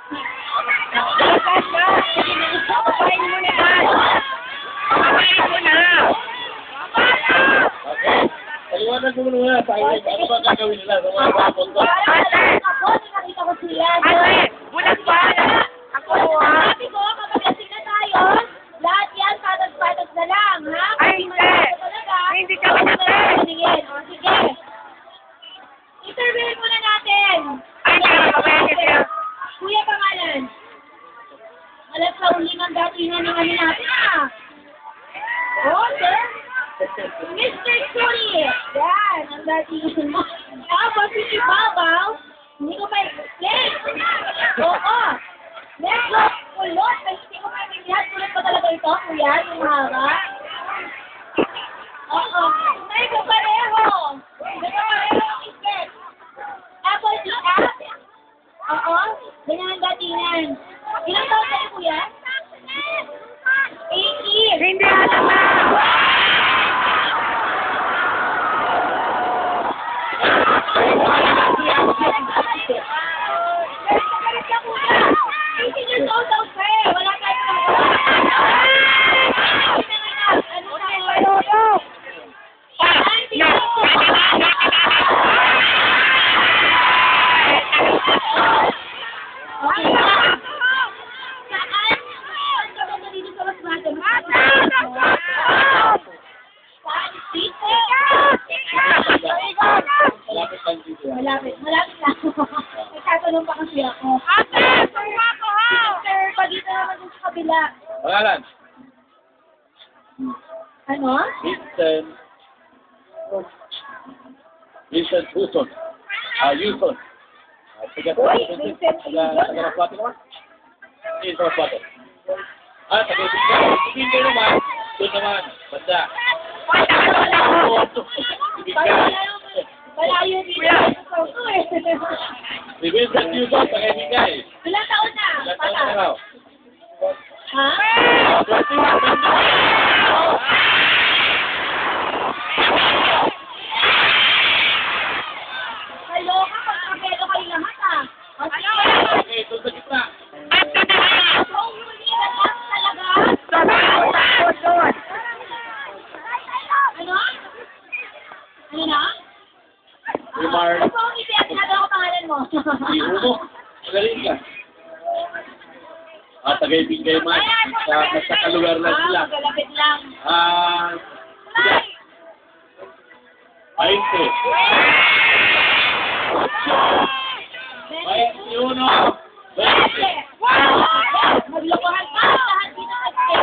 Lakas na! Kapain mo na yan! Kapain mo na! Okay. Paliwanag mo muna sa akin. Ano ba gagawin nila sa mga papunta? Nakita ko sila. Ate! Bulag pa! Ako ha! Sabi ko, kapag lasing na tayo, lahat yan, patas-patas na lang, ha? Ay, hindi! Hindi kami natin! Sige. I-survey muna natin. Ay, hindi kami natin! Kuya pangalan. Alas sa uli ng datingan ng ano natin, ha? Oh, sir. Mr. Curry. Yan, ang datingan mo. Tapos, si Babaw, hindi ko pa i-explain. Oo. Medyo kulot. Hindi ko pa i-explain. Kulot pa talaga ito, kuya, yung hara. Oo. May ko pareho. May ko pareho ang isip. Tapos, oo. Ganyan ang datingan. Ilang taon kayo, kuya? 18. Hindi alam na! Malapit lang. May tatanong pa kasi ako. Ate! Tuwa ko ha! Sir, pag dito naman dun sa kabila. Pangalan? Ano? Vincent Huson. Huson. Tiga Uy, Vincent Huson. Taga-Masbate naman? Hindi, sa Masbate. Taga-Ibig ka. Ibig ka naman. Doon naman. Banda. Ibig ka. Malayo dito. Si Vincent Huson, taga-Ibig ka eh. Ilang taon na? Ilan taon na raw? Ha? 21. Kaloka, pagkakelo kayo lahat ah. Okay, ito sa gitna. So, huli na lang talaga. Ano? Ano na? Rimar. Ito ang ipiyat na ako pangalan mo. Iumo. Magaling ka. Taga-Ibig kayo man. Sa kalugar lang sila. Magalapit lang. 20. 21. 20. Maglokohan ka. Lahat dito kasi.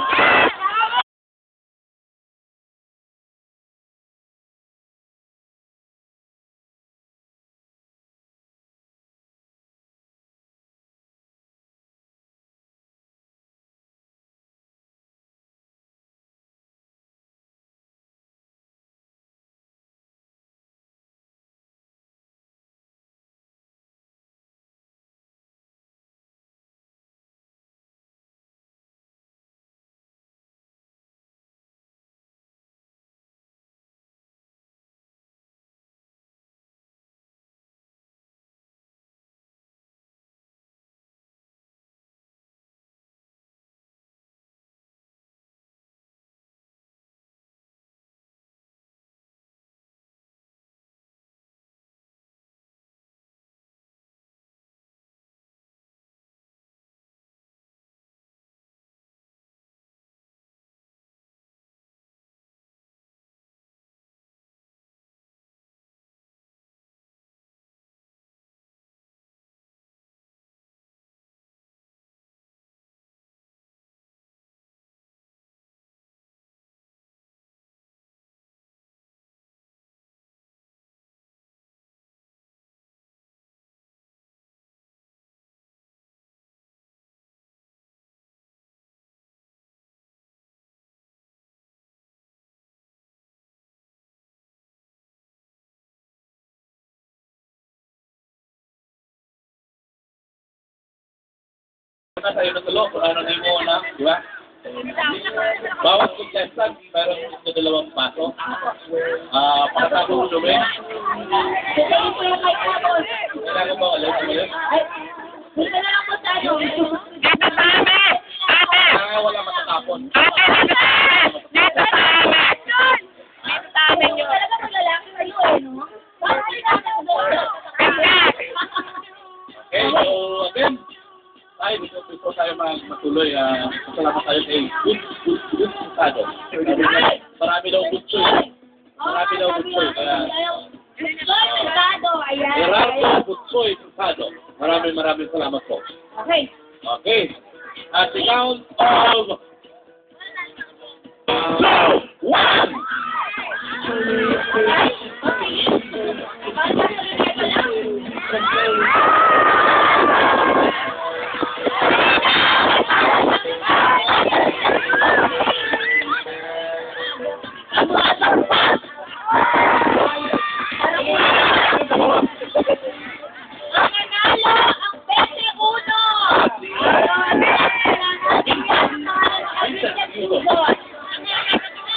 Tayo na tulo, kung ano na mo na, di ba? Bawat contestant, meron sa dalawang paso. Pagkatapos lumin. Sige po yung kay Tapos. Kailangan ba alam mo yun? Ay, dito na lang po sa ano. Ay, gusto tayo matuloy. Salamat tayo kay Good Sado. Marami daw good choice. Marami daw good choice. Gerardo Butsoy Sado. Maraming salamat po. Okay. Okay. At the count of 2, 1!